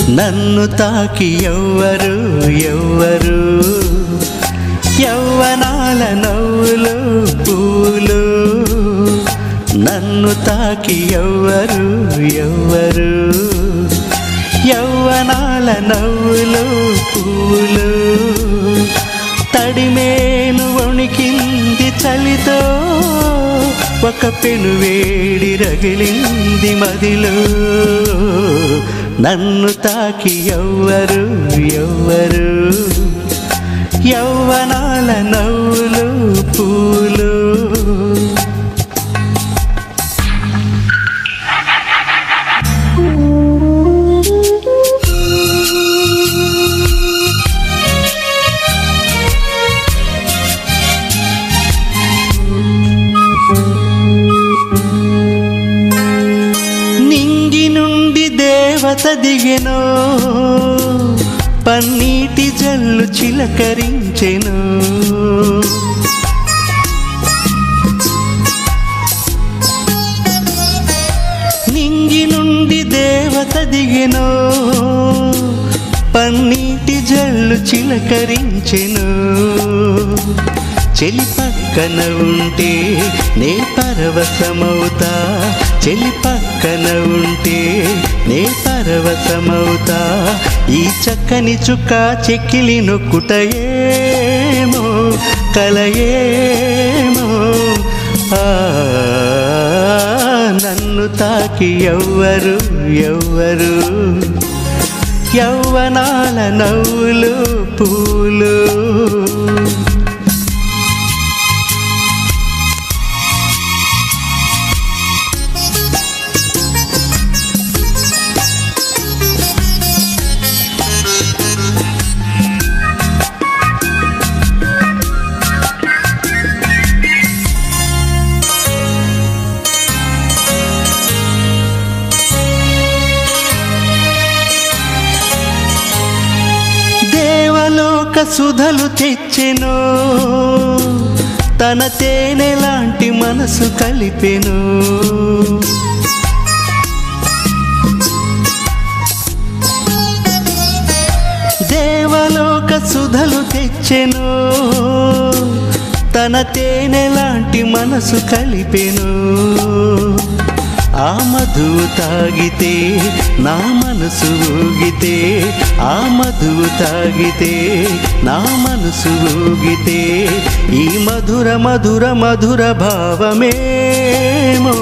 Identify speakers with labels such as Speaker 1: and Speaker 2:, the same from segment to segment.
Speaker 1: నన్ను తాకి ఎవ్వరు ఎవ్వరు యవ్వనాల నవ్వులు పూలు నన్ను తాకి ఎవ్వరు ఎవ్వరు యవ్వనాల నవ్వులు పూలు తడిమేను వణికింది చలితో ఒక పెనువేడి రగిలింది మదిలో నన్ను తాకి ఎవ్వరు ఎవ్వరు యవ్వనాల నవ్వులు పూలు నింగి నుండి దేవత దిగెనో పన్నీటి జల్లు చిలకరించెను నింగి నుండి దేవత దిగెను పన్నీటి జల్లు చిలకరించెను చెలి పక్కన ఉంటే నే పరవశమవుతా చెలి పక్కన ఉంటే నే పరవశమవుతా ఈ చక్కని చుక్క చెక్కిలి నొక్కుటయేమో కలయేమో నన్ను తాకి ఎవ్వరు ఎవ్వరు యవ్వనాల నవ్వులు పూలు సుధలు తెచ్చెను తన తేనె లాంటి మనసు కలిపెను దేవలోక సుధలు తెచ్చెను తన తేనె లాంటి మనసు కలిపెను ఆ మధువు తాగితే నా మనసు ఊగితే ఆ మధువు తాగితే నా మనసు ఊగితే ఈ మధుర మధుర మధుర భావమేమో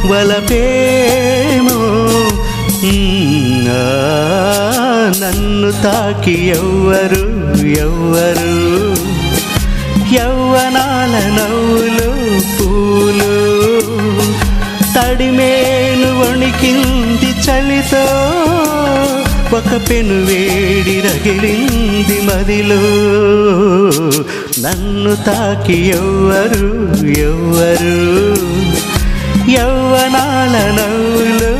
Speaker 1: వలపేమో నన్ను తాకి ఎవ్వరు ఎవ్వరు యవ్వనాల నవ్వులు పూలు తడిమేను వణికింది చలితో ఒక పెనువేడి రగిలింది మదిలో నన్ను తాకి ఎవ్వరు ఎవ్వరు యవ్వనాల నవ్వులు